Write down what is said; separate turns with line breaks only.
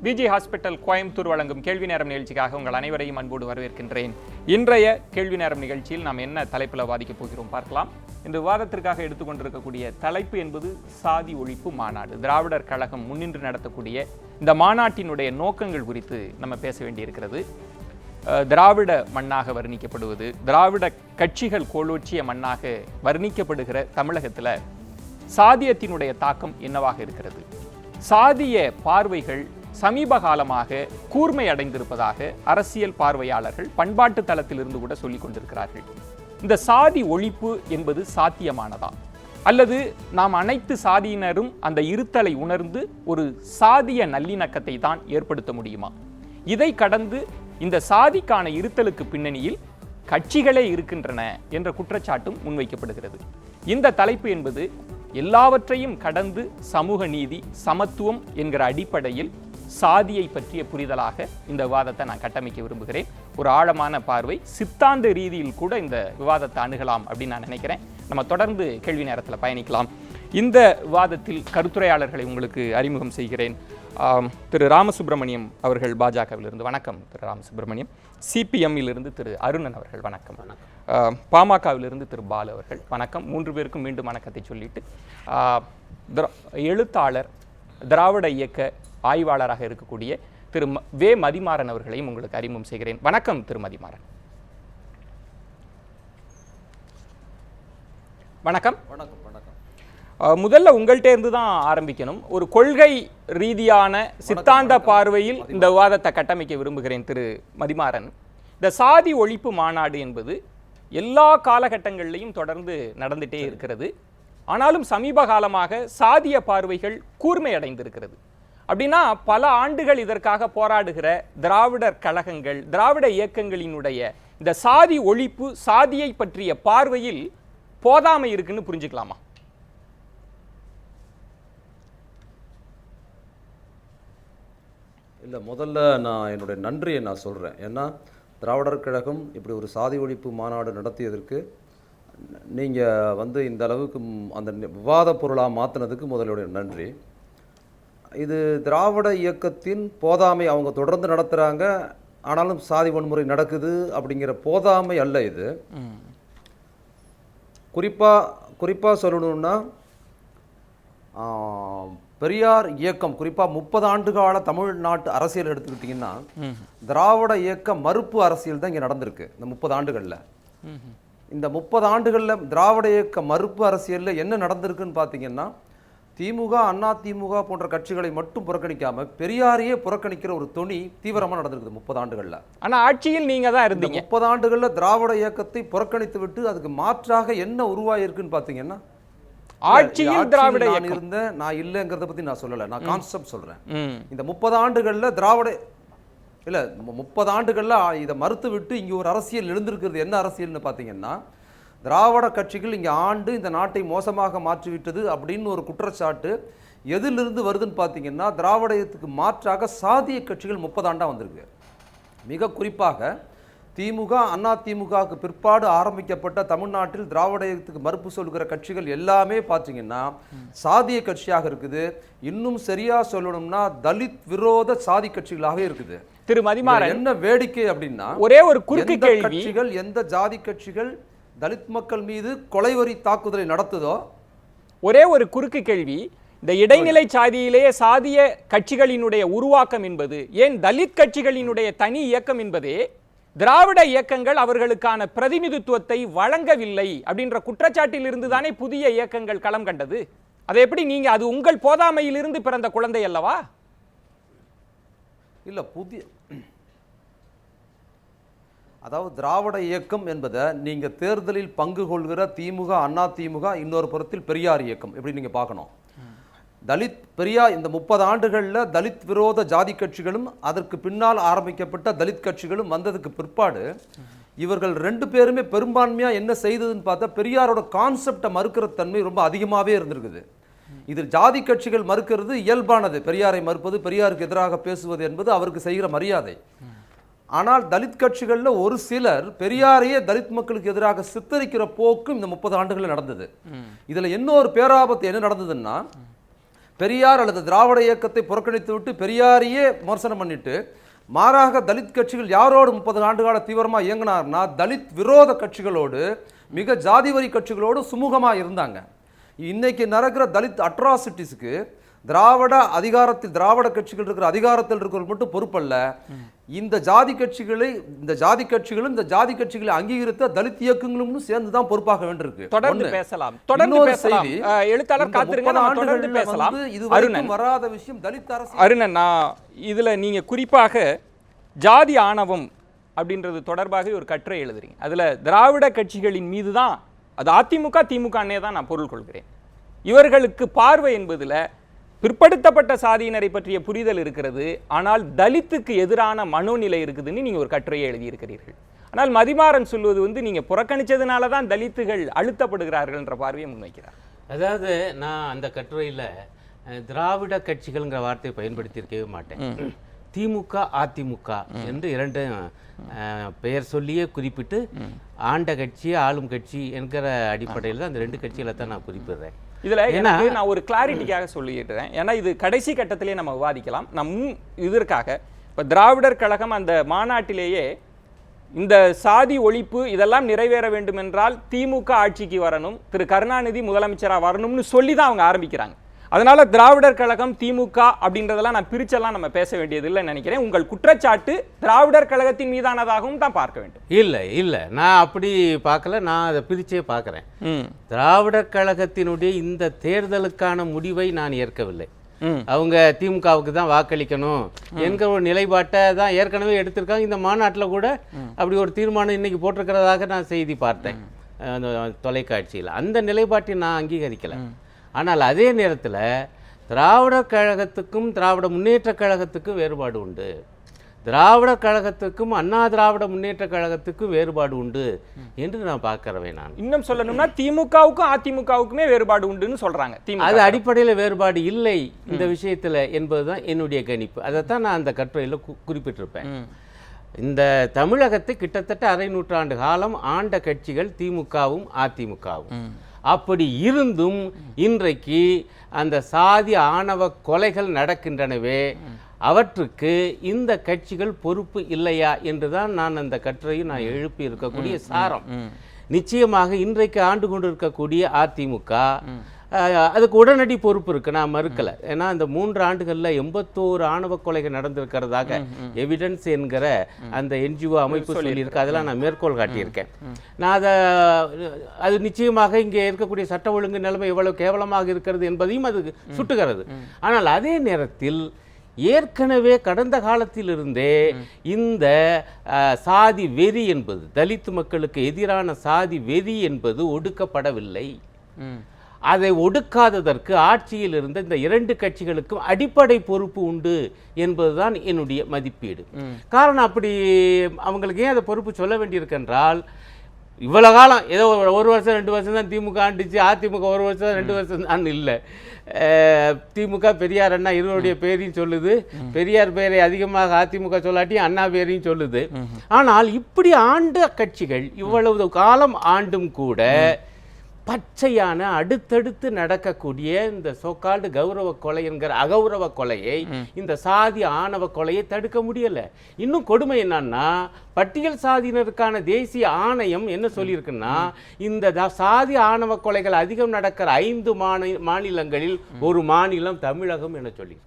PG hospital Coimbatore வழங்கும் கேள்வி நேரம் நிகழ்ச்சிக்காக உங்கள் அனைவரையும் அன்போடு வரவேற்கின்றேன். இன்றைய கேள்வி நேரம் நிகழ்ச்சியில் நாம் என்ன தலைப்பில் வாதிக்கப் போகிறோம் பார்க்கலாம். இந்த விவாதத்திற்காக எடுத்துக்கொண்டிருக்கக்கூடிய தலைப்பு என்பது சாதி ஒழிப்பு மாநாடு. திராவிடர் கழகம் முன்னின்று நடத்தக்கூடிய இந்த மாநாட்டினுடைய நோக்கங்கள் குறித்து நம்ம பேச வேண்டியிருக்கிறது. திராவிட மண்ணாக வர்ணிக்கப்படுவது, திராவிட கட்சிகள் கோலோச்சிய மண்ணாக வர்ணிக்கப்படுகிற தமிழகத்தில் சாதியத்தினுடைய தாக்கம் என்னவாக இருக்கிறது? சாதிய பார்வைகள் சமீப காலமாக கூர்மை அடைந்திருப்பதாக அரசியல் பார்வையாளர்கள் பண்பாட்டு தளத்திலிருந்து கூட சொல்லிக் கொண்டிருக்கிறார்கள். இந்த சாதி ஒழிப்பு என்பது சாத்தியமானதா, அல்லது நாம் அனைத்து சாதியினரும் அந்த இருத்தலை உணர்ந்து ஒரு சாதிய நல்லிணக்கத்தை தான் ஏற்படுத்த முடியுமா? இதை கடந்து இந்த சாதிக்கான இருத்தலுக்கு பின்னணியில் கட்சிகளே இருக்கின்றன என்ற குற்றச்சாட்டும் முன்வைக்கப்படுகிறது. இந்த தலைப்பு என்பது எல்லாவற்றையும் கடந்து சமூக நீதி, சமத்துவம் என்கிற அடிப்படையில் சாதியை பற்றிய புரிதலாக இந்த விவாதத்தை நான் கட்டமைக்க விரும்புகிறேன். ஒரு ஆழமான பார்வை, சித்தாந்த ரீதியில் கூட இந்த விவாதத்தை அணுகலாம் அப்படின்னு நான் நினைக்கிறேன். நம்ம தொடர்ந்து கேள்வி நேரத்தில் பயணிக்கலாம். இந்த விவாதத்தில் கருத்துரையாளர்களை உங்களுக்கு அறிமுகம் செய்கிறேன். திரு ராமசுப்ரமணியம் அவர்கள் பாஜகவிலிருந்து, வணக்கம் திரு ராமசுப்ரமணியம். சிபிஎம்மிலிருந்து திரு அருணன் அவர்கள், வணக்கம். பாமகவிலிருந்து திரு பாலு அவர்கள், வணக்கம். 3 பேருக்கும் மீண்டும் வணக்கத்தை சொல்லிட்டு, எழுத்தாளர், திராவிட இயக்க ஆய்வாளராக இருக்கக்கூடிய திரு வே மதிமாறன் அவர்களையும் உங்களுக்கு அறிமுகம் செய்கிறேன். வணக்கம் திரு மதிமாறன். வணக்கம். வணக்கம். முதல்ல உங்கள்கிட்ட இருந்து தான் ஆரம்பிக்கணும். ஒரு கொள்கை ரீதியான சித்தாந்த பார்வையில் இந்த விவாதத்தை கட்டமைக்க விரும்புகிறேன். திரு மதிமாறன், இந்த சாதி ஒழிப்பு மாநாடு என்பது எல்லா காலகட்டங்களிலையும் தொடர்ந்து நடந்துட்டே இருக்கிறது. ஆனாலும் சமீப காலமாக சாதிய பார்வைகள் கூர்மை அடைந்திருக்கிறது. அப்படின்னா பல ஆண்டுகள் இதற்காக போராடுகிற திராவிடர் கழகங்கள், திராவிட இயக்கங்களினுடைய இந்த சாதி ஒழிப்பு, சாதியை பற்றிய பார்வையில் போதாமை இருக்குன்னு புரிஞ்சுக்கலாமா?
இல்லை, முதல்ல நான் என்னுடைய நன்றியை நான் சொல்கிறேன். ஏன்னா திராவிடர் கழகம் இப்படி ஒரு சாதி ஒழிப்பு மாநாடு நடத்தியதற்கு நீங்கள் இந்த அளவுக்கு அந்த விவாத பொருளாக மாற்றினதுக்கு முதலுடைய நன்றி. இது திராவிட இயக்கத்தின் போதாமை, அவங்க தொடர்ந்து நடத்துகிறாங்க, ஆனாலும் சாதி வன்முறை நடக்குது அப்படிங்கிற போதாமை அல்ல இது. குறிப்பாக சொல்லணும்னா, பெரியார் இயக்கம் குறிப்பாக 30 ஆண்டு கால தமிழ்நாட்டு அரசியல் எடுத்துக்கிட்டிங்கன்னா திராவிட இயக்க மறுப்பு அரசியல் தான் இங்கே நடந்திருக்கு. இந்த 30 ஆண்டுகளில், இந்த 30 ஆண்டுகளில் திராவிட இயக்க மறுப்பு அரசியலில் என்ன நடந்திருக்குன்னு பார்த்தீங்கன்னா, திமுக, அண்ணா திமுக போன்ற கட்சிகளை மட்டும் புறக்கணிக்காம பெரியாரையே புறக்கணிக்கிற ஒரு தொனி தீவிரமாக நடந்திருக்குது 30 ஆண்டுகளில்.
ஆனால் ஆட்சியில் நீங்கள் தான் இருந்தீங்க.
30 ஆண்டுகளில் திராவிட இயக்கத்தை புறக்கணித்து விட்டு அதுக்கு மாற்றாக என்ன உருவாயிருக்குன்னு பார்த்தீங்கன்னா,
ஆட்சியில் திராவிட
இருந்தேன், நான் இல்லைங்கிறத பற்றி நான் சொல்லலை, நான் கான்செப்ட் சொல்கிறேன். இந்த 30 ஆண்டுகளில் திராவிட இல்லை 30 ஆண்டுகளில் இதை மறுத்து விட்டு இங்கே ஒரு அரசியல் எழுந்திருக்கிறது. என்ன அரசியல்னு பார்த்தீங்கன்னா, திராவிட கட்சிகள் இங்கே ஆண்டு இந்த நாட்டை மோசமாக மாற்றிவிட்டது அப்படின்னு ஒரு குற்றச்சாட்டு எதிலிருந்து வருதுன்னு பார்த்தீங்கன்னா, திராவிடத்துக்கு மாற்றாக சாதிய கட்சிகள் 30 ஆண்டாக வந்திருக்கு. மிக குறிப்பாக திமுக, அண்ணா திமுகவுக்கு பிற்பாடு ஆரம்பிக்கப்பட்ட தமிழ்நாட்டில் திராவிடத்துக்கு மறுப்பு சொல்கிற கட்சிகள் எல்லாமே பார்த்தீங்கன்னா சாதிய கட்சியாக இருக்குது. இன்னும் சரியா சொல்லணும்னா தலித் விரோத சாதி கட்சிகளாக இருக்குது.
திரு மதிமாறன்,
என்ன வேடிக்கை அப்படின்னா,
ஒரே ஒரு குறுக்கு கேள்வி,
கட்சிகள், எந்த ஜாதி கட்சிகள் தலித் மக்கள் மீது கொலைவரி தாக்குதலை நடத்துதோ,
ஒரே ஒரு குறுக்கு கேள்வி, இந்த இடைநிலை சாதியிலேயே சாதிய கட்சிகளினுடைய உருவாக்கம் என்பது, ஏன் தலித் கட்சிகளினுடைய தனி இயக்கம் என்பதே திராவிட இயக்கங்கள் அவர்களுக்கான பிரதிநிதித்துவத்தை வழங்கவில்லை அப்படின்ற குற்றச்சாட்டில் இருந்து தானே புதிய இயக்கங்கள் களம் கண்டது. அதை எப்படி நீங்க, அது உங்கள் போதாமையிலிருந்து பிறந்த குழந்தை அல்லவா?
இல்ல, அதாவது திராவிட இயக்கம் என்பதை நீங்க தேர்தலில் பங்கு கொள்கிற திமுக, அண்ணா திமுக, இன்னொரு புறத்தில் பெரியார் இயக்கம் எப்படி நீங்க பார்க்கணும். தலித் பெரியார் இந்த 30 ஆண்டுகளில் தலித் விரோத ஜாதி கட்சிகளும் அதற்கு பின்னால் ஆரம்பிக்கப்பட்ட தலித் கட்சிகளும் வந்ததுக்கு பிற்பாடு இவர்கள் 2 பேருமே பெரும்பான்மையாக என்ன செய்ததுன்னு பார்த்தா, பெரியாரோட கான்செப்டை மறுக்கிற தன்மை ரொம்ப அதிகமாகவே இருந்திருக்குது. இதில் ஜாதி கட்சிகள் மறுக்கிறது இயல்பானது. பெரியாரை மறுப்பது, பெரியாருக்கு எதிராக பேசுவது என்பது அவருக்கு செய்கிற மரியாதை. ஆனால் தலித் கட்சிகளில் ஒரு சிலர் பெரியாரையே தலித் மக்களுக்கு எதிராக சித்தரிக்கிற போக்கும் இந்த 30 ஆண்டுகளில் நடந்தது. இதில் இன்னொரு பேராபத்து என்ன நடந்ததுன்னா, பெரியார் அல்லது திராவிட இயக்கத்தை புறக்கணித்து விட்டு பெரியாரையே விமர்சனம் பண்ணிட்டு மாறாக தலித் கட்சிகள் யாரோடு 30 ஆண்டுகால தீவிரமா இயங்கினார்னா தலித் விரோத கட்சிகளோடு, மிக ஜாதிவரி கட்சிகளோடு சுமூகமா இருந்தாங்க. இன்னைக்கு நடக்கிற தலித் அட்ராசிட்டிஸ்க்கு திராவிட கட்சிகள் இருக்கிற அதிகாரத்தில் இருக்கிறவங்க மட்டும் பொறுப்பல்ல. இந்த ஜாதி கட்சிகளும் இந்த ஜாதி கட்சிகளை அங்கீகரித்த தலித் இயக்கங்களும் சேர்ந்து தான் பொறுப்பாக வேண்டியிருக்கு.
தொடர்ந்து பேசலாம். எழுத்தாளர் காத்திருங்க, நம்ம தொடர்ந்து பேசலாம்.
இதுவரைக்கும் வராத விஷயம் தலித் அரசு.
அருணன், இதுல நீங்க குறிப்பாக ஜாதி ஆணவம் அப்படின்றது தொடர்பாக ஒரு கட்டுரை எழுதுறீங்க. அதுல திராவிட கட்சிகளின் மீது தான், அது அதிமுக திமுகன்னே தான் நான் பொருள் கொள்கிறேன். இவர்களுக்கு பார்வை என்பதுல பிற்படுத்தப்பட்ட சாதியினரை பற்றிய புரிதல் இருக்கிறது, ஆனால் தலித்துக்கு எதிரான மனோநிலை இருக்குதுன்னு நீங்க ஒரு கட்டுரையை எழுதியிருக்கிறீர்கள். ஆனால் மதிமாறன் சொல்வது நீங்க புறக்கணிச்சதுனால தான் தலித்துகள் அழுத்தப்படுகிறார்கள் என்ற பார்வையை முன்வைக்கிறார்.
அதாவது நான் அந்த கட்டுரையில் திராவிட கட்சிகள்ங்கிற வார்த்தையை பயன்படுத்தியிருக்கவே மாட்டேன். திமுக அதிமுக என்று இரண்டு பெயர் சொல்லியே குறிப்பிட்டு ஆண்ட கட்சி ஆளும் கட்சி என்கிற அடிப்படையில் தான் அந்த ரெண்டு கட்சிகளை தான் நான் குறிப்பிடுறேன்.
இதுல நான் ஒரு கிளாரிட்டிக்காக சொல்லிடுறேன். ஏன்னா இது கடைசி கட்டத்திலே நம்ம விவாதிக்கலாம். இதற்காக இப்ப திராவிடர் கழகம் அந்த மாநாட்டிலேயே இந்த சாதி ஒழிப்பு இதெல்லாம் நிறைவேற வேண்டும் என்றால் திமுக ஆட்சிக்கு வரணும், திரு கருணாநிதி முதலமைச்சரா வரணும்னு சொல்லி தான் அவங்க ஆரம்பிக்கிறாங்க. அதனால திராவிடர் கழகம் திமுக அப்படின்றதெல்லாம் நான் பிரிச்செல்லாம் நம்ம பேச வேண்டியது இல்லைன்னு நினைக்கிறேன். உங்கள் குற்றச்சாட்டு திராவிடர் கழகத்தின் மீதானதாகவும் தான் பார்க்க வேண்டும்.
இல்லை நான் அப்படி பார்க்கல, நான் அதை பிரிச்சே பார்க்குறேன். திராவிடர் கழகத்தினுடைய இந்த தேர்தலுக்கான முடிவை நான் ஏற்கவில்லை. அவங்க திமுகவுக்கு தான் வாக்களிக்கணும் என்கிற ஒரு நிலைப்பாட்டை தான் ஏற்கனவே எடுத்திருக்காங்க. இந்த மாநாட்டில் கூட அப்படி ஒரு தீர்மானம் இன்னைக்கு போட்டிருக்கிறதாக நான் செய்தி பார்த்தேன் தொலைக்காட்சியில். அந்த நிலைப்பாட்டை நான் அங்கீகரிக்கலை. ஆனால் அதே நேரத்தில் திராவிடர் கழகத்துக்கும் திராவிட முன்னேற்ற கழகத்துக்கும் வேறுபாடு உண்டு, திராவிடர் கழகத்துக்கும் அண்ணா திராவிட முன்னேற்ற கழகத்துக்கும் வேறுபாடு உண்டு என்று நான் பார்க்கிறேன். நான்
இன்னும் சொல்லணும்னா திமுகவுக்கும் அதிமுகவுக்குமே வேறுபாடு உண்டுன்னு சொல்றாங்க.
அது அடிப்படையில் வேறுபாடு இல்லை இந்த விஷயத்தில் என்பதுதான் என்னுடைய கணிப்பு. அதைத்தான் நான் அந்த கட்டுரையில் குறிப்பிட்டிருப்பேன். இந்த தமிழகத்தை கிட்டத்தட்ட அரை நூற்றாண்டு காலம் ஆண்ட கட்சிகள் திமுகவும் அதிமுகவும். அப்படி இருந்தும் இன்றைக்கு அந்த சாதி ஆணவ கொலைகள் நடக்கின்றனவே, அவற்றுக்கு இந்த கட்சிகள் பொறுப்பு இல்லையா என்றுதான் நான் அந்த கட்டுரையை நான் எழுப்பி இருக்கக்கூடிய சாரம். நிச்சயமாக இன்றைக்கு ஆண்டு கொண்டு இருக்கக்கூடிய அதிமுக அதுக்கு உடனடி பொறுப்பு இருக்கு, நான் மறுக்கலை. ஏன்னா இந்த 3 ஆண்டுகளில் 81 ஆணவ கொலைகள் நடந்திருக்கிறதாக எவிடன்ஸ் என்கிற அந்த என்ஜிஓ அமைப்பு சொல்லியிருக்கு. அதெல்லாம் நான் மேற்கோள் காட்டியிருக்கேன். நான் அது நிச்சயமாக இங்கே இருக்கக்கூடிய சட்ட ஒழுங்கு நிலைமை எவ்வளவு கேவலமாக இருக்கிறது என்பதையும் அது சுட்டுகிறது. ஆனால் அதே நேரத்தில் ஏற்கனவே கடந்த காலத்திலிருந்தே இந்த சாதி வெறி என்பது, தலித் மக்களுக்கு எதிரான சாதி வெறி என்பது ஒடுக்கப்படவில்லை. அதை ஒடுக்காததற்கு ஆட்சியில் இருந்த இந்த 2 கட்சிகளுக்கும் அடிப்படை பொறுப்பு உண்டு என்பதுதான் என்னுடைய மதிப்பீடு. காரணம், அப்படி அவங்களுக்கு ஏன் அதை பொறுப்பு சொல்ல வேண்டியிருக்கென்றால், இவ்வளோ காலம் ஏதோ 1 வருஷம் 2 வருஷம் தான் திமுக ஆண்டுச்சு, அதிமுக 1 வருஷம் 2 வருஷம் தான் இல்லை. திமுக பெரியார் அண்ணா இருவருடைய பேரையும் சொல்லுது, பெரியார் பெயரை அதிகமாக அதிமுக சொல்லாட்டி அண்ணா பேரையும் சொல்லுது. ஆனால் இப்படி ஆண்ட கட்சிகள் இவ்வளவு காலம் ஆண்டும் கூட பச்சையான அடுத்தடுத்து நடக்கக்கூடிய இந்த சோகால்டு கௌரவ கொலை என்கிற அகௌரவ கொலையை, இந்த சாதி ஆணவ கொலையை தடுக்க முடியல. இன்னும் கொடுமை என்னன்னா, பட்டியல் சாதியினருக்கான தேசிய ஆணையம் என்ன சொல்லியிருக்குன்னா, இந்த சாதி ஆணவ கொலைகள் அதிகம் நடக்கிற 5 மாநிலங்களில் ஒரு மாநிலம் தமிழகம் என சொல்லி